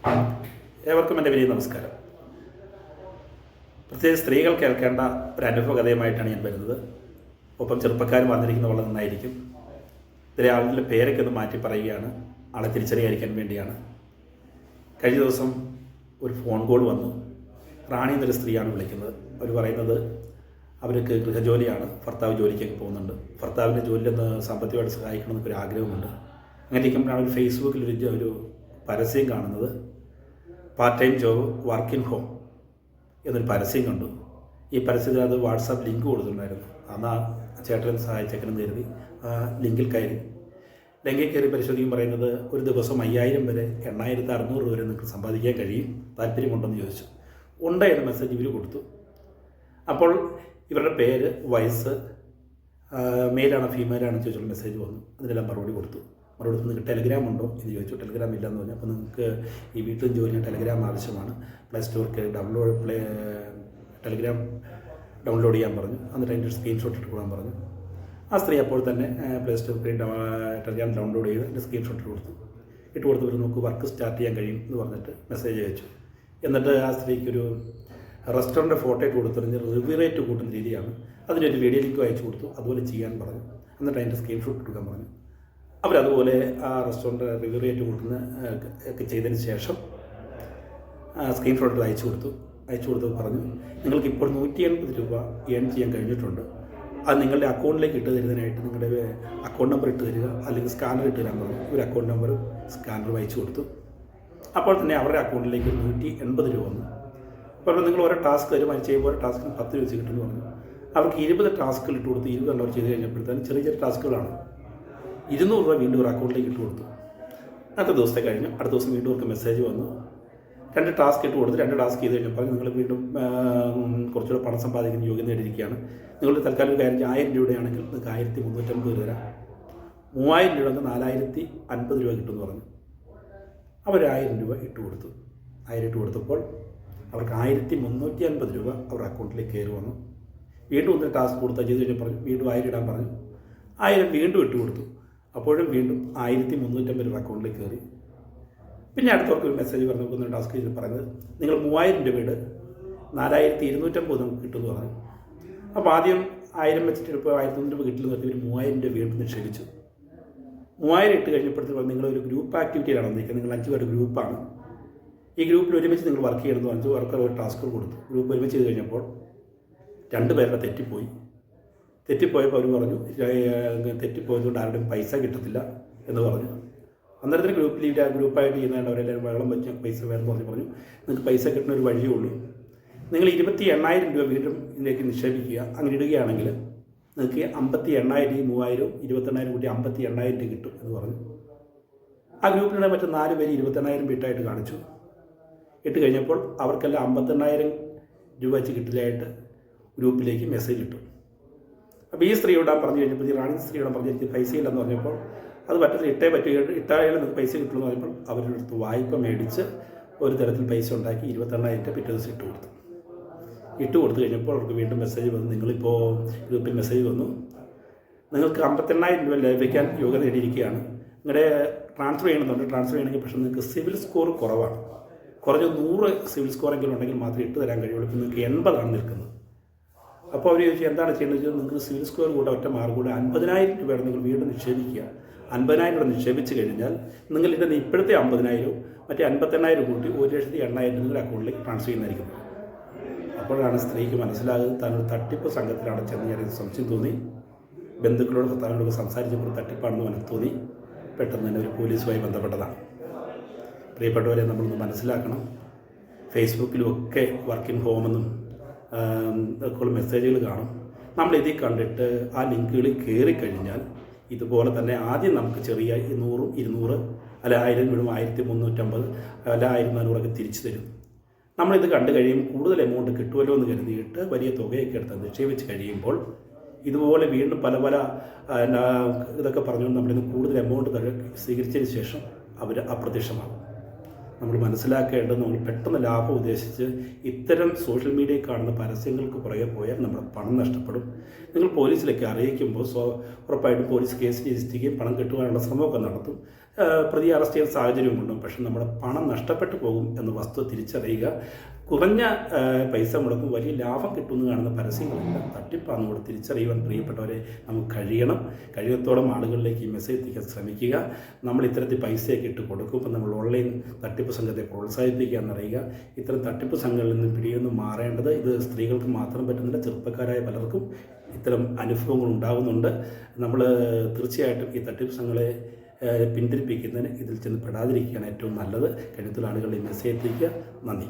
ഏവർക്കും എൻ്റെ വലിയ നമസ്കാരം. പ്രത്യേകിച്ച് സ്ത്രീകൾ കേൾക്കേണ്ട ഒരു അനുഭവ കഥയുമായിട്ടാണ് ഞാൻ വരുന്നത്. ഒപ്പം ചെറുപ്പക്കാരും വന്നിരിക്കുന്നത് വളരെ നന്നായിരിക്കും. ഇതിലെ ആളുകളുടെ പേരൊക്കെ ഒന്ന് മാറ്റി പറയുകയാണ്, ആളെ തിരിച്ചറിയാതിരിക്കാൻ വേണ്ടിയാണ്. കഴിഞ്ഞ ദിവസം ഒരു ഫോൺ കോൾ വന്നു. റാണി എന്നൊരു സ്ത്രീയാണ് വിളിക്കുന്നത്. അവർ പറയുന്നത് അവർക്ക് ഗൃഹജോലിയാണ്, ഭർത്താവ് ജോലിക്കൊക്കെ പോകുന്നുണ്ട്, ഭർത്താവിൻ്റെ ജോലിയിലൊന്ന് സാമ്പത്തികമായിട്ട് സഹായിക്കണമെന്നൊക്കെ ഒരു ആഗ്രഹമുണ്ട്. അങ്ങനെ ഇരിക്കുമ്പോഴാണ് ഒരു ഫേസ്ബുക്കിൽ ഒരു പരസ്യം കാണുന്നത്. Part time job work in home എന്നൊരു പരസ്യം കണ്ടു. ഈ പരസ്യത്തിൽ അത് വാട്സാപ്പ് ലിങ്ക് കൊടുത്തിട്ടുണ്ടായിരുന്നു. അന്ന് ആ ചേട്ടൻ സഹായിച്ചേക്കണമെന്ന് കരുതി ലിങ്കിൽ കയറി പരിശോധിക്കും. പറയുന്നത് ഒരു ദിവസം 5000 വരെ 8600 രൂപ വരെ നിങ്ങൾക്ക് സമ്പാദിക്കാൻ കഴിയും, താല്പര്യമുണ്ടെന്ന് ചോദിച്ചു. ഉണ്ട് എന്ന മെസ്സേജ് ഇവർ കൊടുത്തു. അപ്പോൾ ഇവരുടെ പേര്, വയസ്സ്, മെയിലാണോ ഫീമെയിലാണോ ചോദിച്ചുള്ള മെസ്സേജ് വന്നു. അതിനെല്ലാം മറുപടി കൊടുത്തു. നിങ്ങൾക്ക് ടെലഗ്രാം ഉണ്ടോ എന്ന് ചോദിച്ചു. ടെലഗ്രാം ഇല്ലയെന്ന് പറഞ്ഞു. അപ്പോൾ നിങ്ങൾക്ക് ഈ വീട്ടിൽ ജോലിന് ടെലഗ്രാം ആവശ്യമാണ്, പ്ലേ സ്റ്റോർക്ക് ടെലഗ്രാം ഡൗൺലോഡ് ചെയ്യാൻ പറഞ്ഞു. എന്നിട്ട് അതിൻ്റെ സ്ക്രീൻഷോട്ട് ഇട്ട് കൊടുക്കാൻ പറഞ്ഞു. ആ സ്ത്രീ അപ്പോൾ തന്നെ പ്ലേ സ്റ്റോറിൽ ടെലഗ്രാം ഡൗൺലോഡ് ചെയ്ത് അതിൻ്റെ സ്ക്രീൻഷോട്ട് ഇട്ട് കൊടുത്തവർ നമുക്ക് വർക്ക് സ്റ്റാർട്ട് ചെയ്യാൻ കഴിയും എന്ന് പറഞ്ഞിട്ട് മെസ്സേജ് അയച്ചു. എന്നിട്ട് ആ സ്ത്രീക്കൊരു റെസ്റ്റോറൻറ്റ് ഫോട്ടോ ഇട്ട് കൊടുത്തിട്ട് റിവ്യൂ റേറ്റ് കൂട്ടുന്ന രീതിയാണ്. അതിനൊരു വീഡിയോ ലിങ്ക് അയച്ചു കൊടുത്തു. അതുപോലെ ചെയ്യാൻ പറഞ്ഞു. എന്നിട്ട് അതിൻ്റെ സ്ക്രീൻഷോട്ട് എടുക്കാൻ പറഞ്ഞു. അവരതുപോലെ ആ റെസ്റ്റോറൻറ്റ് റിവ്യൂ റേറ്റ് കൊടുക്കുന്ന ഒക്കെ ചെയ്തതിന് ശേഷം സ്ക്രീൻഷോട്ട് അയച്ചു കൊടുത്തു പറഞ്ഞു, നിങ്ങൾക്കിപ്പോൾ 180 രൂപ ഏൺ ചെയ്യാൻ കഴിഞ്ഞിട്ടുണ്ട്. അത് നിങ്ങളുടെ അക്കൗണ്ടിലേക്ക് ഇട്ട് തരുന്നതിനായിട്ട് നിങ്ങളുടെ അക്കൗണ്ട് നമ്പർ ഇട്ട് തരിക, അല്ലെങ്കിൽ സ്കാനർ ഇട്ട് തരാൻ പറഞ്ഞു. ഒരു അക്കൗണ്ട് നമ്പറും സ്കാനറും അയച്ചു കൊടുത്തു. അപ്പോൾ തന്നെ അവരുടെ അക്കൗണ്ടിലേക്ക് 180 രൂപ വന്നു. അപ്പോൾ നിങ്ങൾ ഓരോ ടാസ്ക് തരും, അത് ചെയ്യുമ്പോൾ ഓരോ ടാസ്കിന് 10 രൂപ വെച്ച് കിട്ടുമെന്ന് പറഞ്ഞു. അവർക്ക് 20 ടാസ്കുകൾ ഇട്ട് കൊടുത്ത് 20 അവർ ചെയ്ത് കഴിഞ്ഞപ്പോഴത്തേനും ചെറിയ ടാസ്കുകളാണ്. 200 രൂപ വീണ്ടും ഒരു അക്കൗണ്ടിലേക്ക് ഇട്ട് കൊടുത്തു. അടുത്ത ദിവസത്തെ കഴിഞ്ഞു. അടുത്ത ദിവസം വീണ്ടും അവർക്ക് മെസ്സേജ് വന്നു. 2 ടാസ്ക് ഇട്ട് കൊടുത്ത് 2 ടാസ്ക് ചെയ്ത് കഴിഞ്ഞപ്പോൾ നിങ്ങൾ വീണ്ടും കുറച്ചുകൂടെ പണം സമ്പാദിക്കുന്ന യോഗ്യത നേടിയിരിക്കുകയാണ്. നിങ്ങളുടെ തൽക്കാലം ഒരു കാര്യം 1000 രൂപയാണെങ്കിൽ നിങ്ങൾക്ക് 1350 രൂപ തരാം, 3000 രൂപ 4050 രൂപ കിട്ടുമെന്ന് പറഞ്ഞു. അവർ 1000 രൂപ ഇട്ട് കൊടുത്തു. 1000 ഇട്ട് കൊടുത്തപ്പോൾ അവർക്ക് 1350 രൂപ അവരുടെ അക്കൗണ്ടിലേക്ക് കയറി വന്നു. വീണ്ടും ഒന്ന് ടാസ്ക് കൊടുത്താൽ ചെയ്ത് കഴിഞ്ഞാൽ പറഞ്ഞു വീണ്ടും 1000 ഇടാൻ പറഞ്ഞു. 1000 വീണ്ടും ഇട്ട് കൊടുത്തു. അപ്പോഴും വീണ്ടും 1350 രൂപ അക്കൗണ്ടിലേക്ക് കയറി. പിന്നെ അടുത്തവർക്ക് ഒരു മെസ്സേജ് പറഞ്ഞു നോക്കുന്ന ടാസ്ക് ചെയ്ത് പറയുന്നത് നിങ്ങൾ 3000 രൂപ ഇട്, 4250 നമുക്ക് കിട്ടുമെന്ന് പറഞ്ഞു. അപ്പോൾ ആദ്യം 1000 വെച്ചിട്ട് ഇപ്പോൾ 1300 രൂപ കിട്ടുമെന്ന് പറഞ്ഞ് ഒരു 3000 രൂപ വീണ്ടും നിക്ഷേപിച്ചു. 3000 ഇട്ട് കഴിഞ്ഞപ്പോഴത്തേക്കും നിങ്ങളൊരു ഗ്രൂപ്പ് ആക്ടിവിറ്റിയിലാണ് വന്നിരിക്കുന്നത്. നിങ്ങൾ 5 പേരുടെ ഗ്രൂപ്പാണ്. ഈ ഗ്രൂപ്പിൽ ഒരുമിച്ച് നിങ്ങൾ വർക്ക് ചെയ്യണമെന്ന് 5 പേർക്ക് ഒരു ടാസ്കുകൾ കൊടുത്തു. ഗ്രൂപ്പ് ഒരുമിച്ച് ചെയ്ത് കഴിഞ്ഞപ്പോൾ 2 പേരുടെ തെറ്റിപ്പോയപ്പോൾ അവർ പറഞ്ഞു തെറ്റിപ്പോയതുകൊണ്ട് ആരുടെയും പൈസ കിട്ടത്തില്ല എന്ന് പറഞ്ഞു. അന്നേരത്തിന് ഗ്രൂപ്പായിട്ട് ചെയ്യുന്നതുകൊണ്ട് അവരെല്ലാവരും വെള്ളം വെച്ച് പൈസ വേണമെന്ന് പറഞ്ഞു. നിങ്ങൾക്ക് പൈസ കിട്ടുന്ന ഒരു വഴിയേ ഉള്ളൂ, നിങ്ങൾ 28,000 രൂപ വീണ്ടും ഇതിലേക്ക് നിക്ഷേപിക്കുക. അങ്ങനെ ഇടുകയാണെങ്കിൽ നിങ്ങൾക്ക് 58,000 3000 28,000 കൂട്ടി 58,000 രൂപ കിട്ടും എന്ന് പറഞ്ഞു. ആ ഗ്രൂപ്പിലുള്ള മറ്റ് 4 പേര് 28,000 ഇട്ടായിട്ട് കാണിച്ചു. ഇട്ട് കഴിഞ്ഞപ്പോൾ അവർക്കെല്ലാം 58,000 രൂപ വെച്ച് കിട്ടില്ലായിട്ട് ഗ്രൂപ്പിലേക്ക് മെസ്സേജ് ഇട്ടു. അപ്പോൾ ഈ സ്ത്രീയോടാൻ പറഞ്ഞു കഴിഞ്ഞപ്പോൾ റാണി സ്ത്രീയോടാൻ പറഞ്ഞു എനിക്ക് പൈസ ഇല്ലെന്ന് പറഞ്ഞപ്പോൾ അത് പറ്റത്തില്ല, ഇട്ടായാലും നിങ്ങൾക്ക് പൈസ കിട്ടുമെന്ന് പറഞ്ഞപ്പോൾ അവരുടെ അടുത്ത് വായ്പ മേടിച്ച് ഒരു തരത്തിൽ പൈസ ഉണ്ടാക്കി 28,000 രൂപ പിറ്റേ ദിവസം ഇട്ട് കൊടുത്തു കഴിഞ്ഞപ്പോൾ അവർക്ക് വീണ്ടും മെസ്സേജ് വന്നു. നിങ്ങളിപ്പോൾ ഗ്രൂപ്പിൽ മെസ്സേജ് വന്നു, നിങ്ങൾക്ക് 58,000 രൂപ ലഭിക്കാൻ യോഗ്യത നേടിയിരിക്കുകയാണ്. നിങ്ങളുടെ ട്രാൻസ്ഫർ ചെയ്യണമെങ്കിൽ പക്ഷേ നിങ്ങൾക്ക് സിവിൽ സ്കോർ കുറവാണ്, കുറഞ്ഞ 100 സിവിൽ സ്കോറെങ്കിലും ഉണ്ടെങ്കിൽ മാത്രമേ ഇട്ട് തരാൻ കഴിയുള്ളൂ. ഇപ്പോൾ നിങ്ങൾക്ക് 80 നിൽക്കുന്നത്. അപ്പോൾ അവർ ചോദിച്ചു എന്താണ് ചെയ്യേണ്ടത്? നിങ്ങൾക്ക് സിവിൽ സ്കോർ കൂടെ ഒറ്റ മാർക്കൂടെ 50,000 രൂപയാണ് നിങ്ങൾ വീണ്ടും നിക്ഷേപിക്കുക. 50,000 രൂപ നിക്ഷേപിച്ച് കഴിഞ്ഞാൽ നിങ്ങളുടെ ഇപ്പോഴത്തെ 50,000 മറ്റേ 58,000 കൂട്ടി 1,08,000 നിങ്ങളുടെ അക്കൗണ്ടിലേക്ക് ട്രാൻസ്ഫർ ചെയ്യുന്നതായിരിക്കും. അപ്പോഴാണ് സ്ത്രീക്ക് മനസ്സിലാകുന്നത് താനൊരു തട്ടിപ്പ് സംഘത്തിലാണ് ചെന്ന് ഞാൻ സംശയം തോന്നി. ബന്ധുക്കളോട് താനോട് സംസാരിച്ചപ്പോൾ തട്ടിപ്പാണെന്ന് മനസ്സിൽ തോന്നി. പെട്ടെന്ന് തന്നെ ഒരു പോലീസുമായി ബന്ധപ്പെട്ടതാണ്. പ്രിയപ്പെട്ടവരെ, നമ്മളൊന്ന് മനസ്സിലാക്കണം. ഫേസ്ബുക്കിലുമൊക്കെ വർക്ക് ഇൻ ഹോമെന്നും ഒക്കെ മെസ്സേജുകൾ കാണും. നമ്മളിതിൽ കണ്ടിട്ട് ആ ലിങ്കുകളിൽ കയറിക്കഴിഞ്ഞാൽ ഇതുപോലെ തന്നെ ആദ്യം നമുക്ക് ചെറിയ 100 200 അല്ല 1000 വീടും 1350 അല്ല 1400 തിരിച്ചു തരും. നമ്മളിത് കണ്ടു കഴിയുമ്പോൾ കൂടുതൽ എമൗണ്ട് കിട്ടുമല്ലോ എന്ന് കരുതിയിട്ട് വലിയ തുകയൊക്കെ എടുത്ത് നിക്ഷേപിച്ച് കഴിയുമ്പോൾ ഇതുപോലെ വീണ്ടും പല ഇതൊക്കെ പറഞ്ഞുകൊണ്ട് നമ്മളിന്ന് കൂടുതൽ എമൗണ്ട് സ്വീകരിച്ചതിന് ശേഷം അവർ അപ്രത്യക്ഷമാകും. നമ്മൾ മനസ്സിലാക്കേണ്ടത് നമ്മൾ പെട്ടെന്ന് ലാഭം ഉദ്ദേശിച്ച് ഇത്തരം സോഷ്യൽ മീഡിയയിൽ കാണുന്ന പരസ്യങ്ങൾക്ക് പുറകെ പോയാൽ നമ്മുടെ പണം നഷ്ടപ്പെടും. നിങ്ങൾ പോലീസിലേക്ക് അറിയിക്കുമ്പോൾ ഉറപ്പായിട്ടും പോലീസ് കേസ് രജിസ്റ്റർ ചെയ്യുകയും പണം കിട്ടുവാനുള്ള ശ്രമമൊക്കെ നടത്തും. പ്രതി അറസ്റ്റ് ചെയ്യുന്ന സാഹചര്യമുണ്ട്. പക്ഷെ നമ്മുടെ പണം നഷ്ടപ്പെട്ടു പോകും എന്ന വസ്തുത തിരിച്ചറിയുക. കുറഞ്ഞ പൈസ മുടക്കും വലിയ ലാഭം കിട്ടുമെന്ന് കാണുന്ന പരസ്യങ്ങളെല്ലാം തട്ടിപ്പാണെന്നോട് തിരിച്ചറിയുവാൻ പ്രിയപ്പെട്ടവരെ നമുക്ക് കഴിയണം. കഴിയത്തോളം ആളുകളിലേക്ക് ഈ മെസ്സേജ് എത്തിക്കാൻ ശ്രമിക്കുക. നമ്മൾ ഇത്തരത്തിൽ പൈസയൊക്കെ ഇട്ട് കൊടുക്കുമ്പോൾ നമ്മൾ ഓൺലൈൻ തട്ടിപ്പ് സംഘത്തെ പ്രോത്സാഹിപ്പിക്കുക എന്നറിയുക. ഇത്തരം തട്ടിപ്പ് സംഘങ്ങളിൽ നിന്ന് പിടിയൊന്ന് മാറേണ്ടത് ഇത് സ്ത്രീകൾക്ക് മാത്രം പറ്റുന്നില്ല, ചെറുപ്പക്കാരായ പലർക്കും ഇത്തരം അനുഭവങ്ങൾ ഉണ്ടാകുന്നുണ്ട്. നമ്മൾ തീർച്ചയായിട്ടും ഈ തട്ടിപ്പ് സംഘങ്ങളെ പിന്തിരിപ്പിക്കുന്നതിന് ഇതിൽ ചെന്ന് പെടാതിരിക്കുകയാണ് ഏറ്റവും നല്ലത്. കഴിയത്തുള്ള ആളുകളിൽ മെസ്സേജ് എത്തിക്കുക. നന്ദി.